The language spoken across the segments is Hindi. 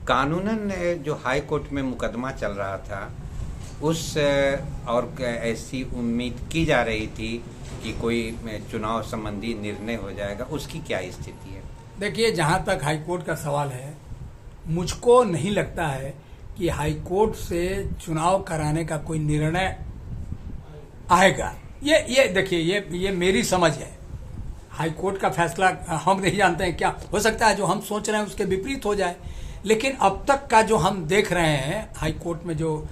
कानूनन जो हाई कोर्ट में मुकदमा चल रहा था उस और ऐसी उम्मीद की जा रही थी कि कोई चुनाव संबंधी निर्णय हो जाएगा, उसकी क्या स्थिति है? देखिए, जहां तक हाई कोर्ट का सवाल है, मुझको नहीं लगता है कि हाई कोर्ट से चुनाव कराने का कोई निर्णय आएगा। ये देखिए, ये मेरी समझ है। हाई कोर्ट का फैसला हम नहीं जानते हैं, क्या हो सकता है जो हम सोच रहे हैं उसके विपरीत हो जाए, लेकिन अब तक का जो हम देख रहे हैं हाई कोर्ट में जो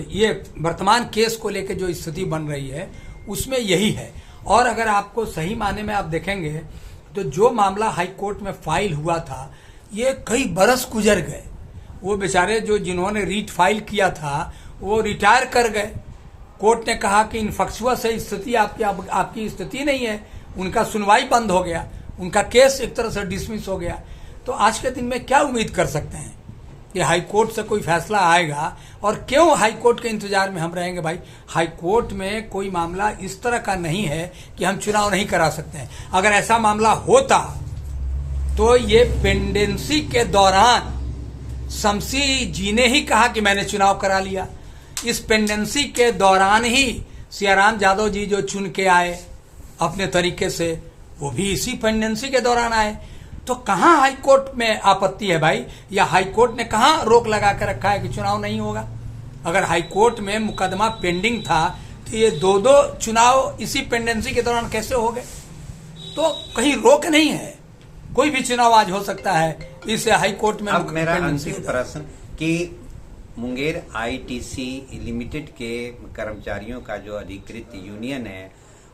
ये वर्तमान केस को लेकर जो स्थिति बन रही है उसमें यही है। और अगर आपको सही माने में आप देखेंगे तो जो मामला हाई कोर्ट में फाइल हुआ था, ये कई बरस गुजर गए। वो बेचारे जो जिन्होंने रीट फाइल किया था वो रिटायर कर गए। कोर्ट ने कहा कि इन्फेक्शुअस है स्थिति, आपकी स्थिति नहीं है, उनका सुनवाई बंद हो गया, उनका केस एक तरह से डिसमिस हो गया। तो आज के दिन में क्या उम्मीद कर सकते हैं कि हाई कोर्ट से कोई फैसला आएगा? और क्यों हाई कोर्ट के इंतजार में हम रहेंगे? भाई, हाई कोर्ट में कोई मामला इस तरह का नहीं है कि हम चुनाव नहीं करा सकते हैं। अगर ऐसा मामला होता तो ये पेंडेंसी के दौरान शमसी जी ने ही कहा कि मैंने चुनाव करा लिया। इस पेंडेंसी के दौरान ही सियाराम यादव जी जो चुन के आए अपने तरीके से, वो भी इसी पेंडेंसी के दौरान आए। तो कहां हाई कोर्ट में आपत्ति है भाई? या हाई कोर्ट ने कहां रोक लगा कर रखा है कि चुनाव नहीं होगा? अगर हाई कोर्ट में मुकदमा पेंडिंग था तो ये दो चुनाव इसी पेंडेंसी के दौरान कैसे हो गए? तो कहीं रोक नहीं है, कोई भी चुनाव आज हो सकता है। इसे हाई कोर्ट में अब मेरा अंतिम प्रश्न कि मुंगेर आईटीसी लिमिटेड के कर्मचारियों का जो अधिकृत यूनियन है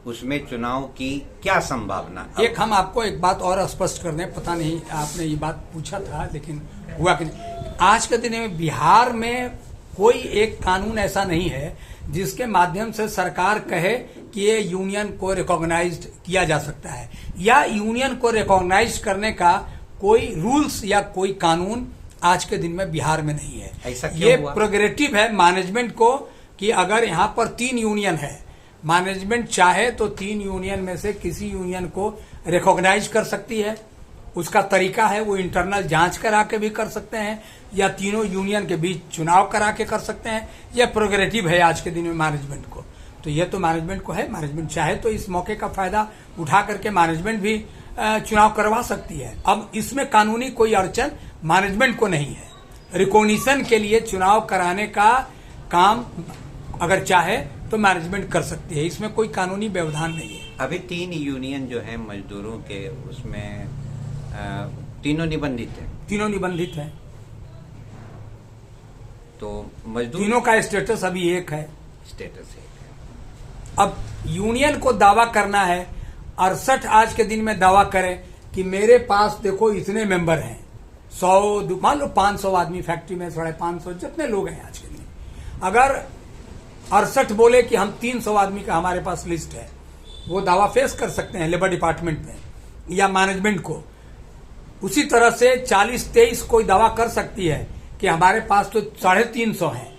उसमें चुनाव की क्या संभावना? एक हम आपको एक बात और स्पष्ट कर दें, पता नहीं आपने ये बात पूछा था लेकिन हुआ कि नहीं। आज के दिन में बिहार में कोई एक कानून ऐसा नहीं है जिसके माध्यम से सरकार कहे कि ये यूनियन को रिकॉग्नाइज्ड किया जा सकता है, या यूनियन को रिकॉग्नाइज करने का कोई रूल्स या कोई कानून आज के दिन में बिहार में नहीं है। ऐसा क्यों ये हुआ? प्रोग्रेटिव है मैनेजमेंट को कि अगर यहाँ पर 3 यूनियन है, मैनेजमेंट चाहे तो 3 यूनियन में से किसी यूनियन को रिकॉग्नाइज कर सकती है। उसका तरीका है वो इंटरनल जांच करा के भी कर सकते हैं, या तीनों यूनियन के बीच चुनाव करा के कर सकते हैं। यह प्रोग्रेटिव है आज के दिन में मैनेजमेंट को। तो यह तो मैनेजमेंट को है, मैनेजमेंट चाहे तो इस मौके का फायदा उठा करके मैनेजमेंट भी चुनाव करवा सकती है। अब इसमें कानूनी कोई अड़चन मैनेजमेंट को नहीं है। रिकॉग्निशन के लिए चुनाव कराने का काम अगर चाहे तो मैनेजमेंट कर सकती है, इसमें कोई कानूनी व्यवधान नहीं है। अभी 3 यूनियन जो है मजदूरों के, उसमें तीनों निबंधित है। तीनों निबंधित है, तो मजदूर तीनों का स्टेटस अभी एक है। स्टेटस एक है। अब यूनियन को दावा करना है, 68 आज के दिन में दावा करे कि मेरे पास देखो इतने मेंबर हैं, 100 मान लो 500 आदमी फैक्ट्री में, 550 जितने लोग हैं आज के दिन, अगर 68 बोले कि हम 300 आदमी का हमारे पास लिस्ट है, वो दावा फेस कर सकते हैं लेबर डिपार्टमेंट में या मैनेजमेंट को। उसी तरह से 40-23 कोई दावा कर सकती है कि हमारे पास तो 350 हैं।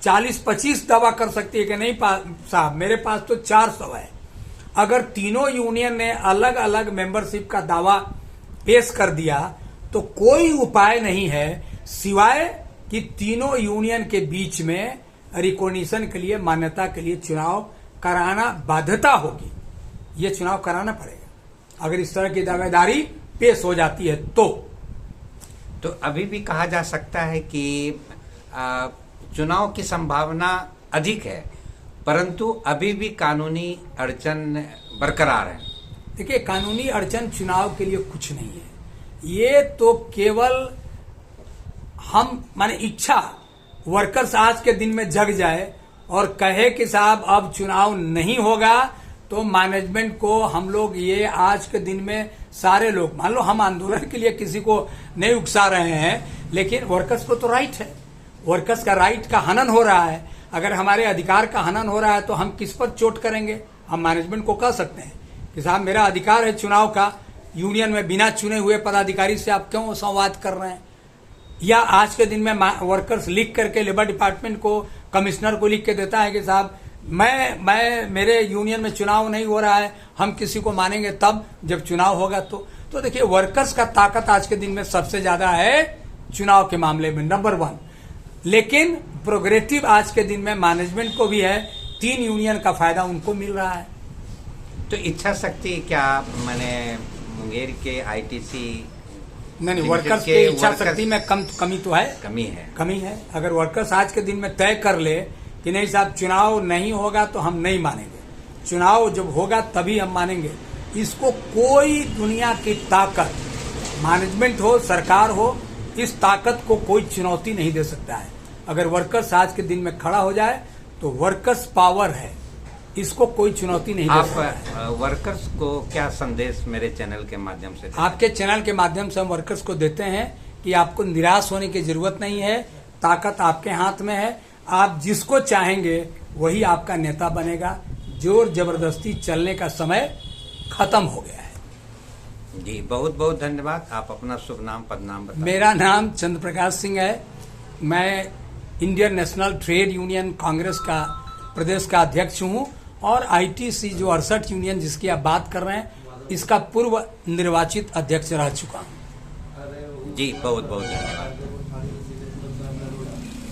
40-25 दावा कर सकती है कि नहीं साहब मेरे पास तो 400 है। अगर तीनों यूनियन ने अलग अलग मेंबरशिप का दावा पेश कर दिया तो कोई उपाय नहीं है सिवाय कि तीनों यूनियन के बीच में रिकॉग्निशन के लिए, मान्यता के लिए चुनाव कराना बाध्यता होगी। ये चुनाव कराना पड़ेगा अगर इस तरह की दावेदारी पेश हो जाती है तो अभी भी कहा जा सकता है कि चुनाव की संभावना अधिक है, परंतु अभी भी कानूनी अड़चन बरकरार है। देखिए, कानूनी अड़चन चुनाव के लिए कुछ नहीं है। ये तो केवल हम माने इच्छा, वर्कर्स आज के दिन में जग जाए और कहे कि साहब अब चुनाव नहीं होगा, तो मैनेजमेंट को हम लोग ये आज के दिन में सारे लोग, मान लो हम आंदोलन के लिए किसी को नहीं उकसा रहे हैं, लेकिन वर्कर्स को तो राइट है, वर्कर्स का राइट का हनन हो रहा है। अगर हमारे अधिकार का हनन हो रहा है तो हम किस पर चोट करेंगे? हम मैनेजमेंट को कह सकते हैं कि साहब मेरा अधिकार है चुनाव का, यूनियन में बिना चुने हुए पदाधिकारी से आप क्यों संवाद कर रहे हैं? या आज के दिन में वर्कर्स लिख करके लेबर डिपार्टमेंट को, कमिश्नर को लिख के देता है कि साहब मैं मेरे यूनियन में चुनाव नहीं हो रहा है, हम किसी को मानेंगे तब जब चुनाव होगा। तो देखिए, वर्कर्स का ताकत आज के दिन में सबसे ज्यादा है चुनाव के मामले में, नंबर 1। लेकिन प्रोग्रेसिव आज के दिन में मैनेजमेंट को भी है, 3 यूनियन का फायदा उनको मिल रहा है। तो इच्छा शक्ति क्या मैंने मुंगेर के आईटीसी नहीं, वर्कर्स के इच्छा शक्ति में कमी तो है, कमी है। अगर वर्कर्स आज के दिन में तय कर ले कि नहीं साहब चुनाव नहीं होगा तो हम नहीं मानेंगे, चुनाव जब होगा तभी हम मानेंगे, इसको कोई दुनिया की ताकत, मैनेजमेंट हो सरकार हो, इस ताकत को कोई चुनौती नहीं दे सकता है। अगर वर्कर्स आज के दिन में खड़ा हो जाए तो वर्कर्स पावर है, इसको कोई चुनौती नहीं दे सकता। आप वर्कर्स को क्या संदेश मेरे चैनल के माध्यम से आपके चैनल के माध्यम से हम वर्कर्स को देते हैं कि आपको निराश होने की जरूरत नहीं है, ताकत आपके हाथ में है, आप जिसको चाहेंगे वही आपका नेता बनेगा। जोर जबरदस्ती चलने का समय खत्म हो गया है। जी बहुत बहुत धन्यवाद। आप अपना शुभ नाम पदनाम बताएं। मेरा नाम चंद्र प्रकाश सिंह है। मैं Indian national trade union Congress का प्रदेश का अध्यक्ष हूं और आईटीसी जो 68 यूनियन जिसकी आप बात कर रहे हैं, इसका पूर्व निर्वाचित अध्यक्ष रह चुका हूं। जी बहुत बहुत धन्यवाद।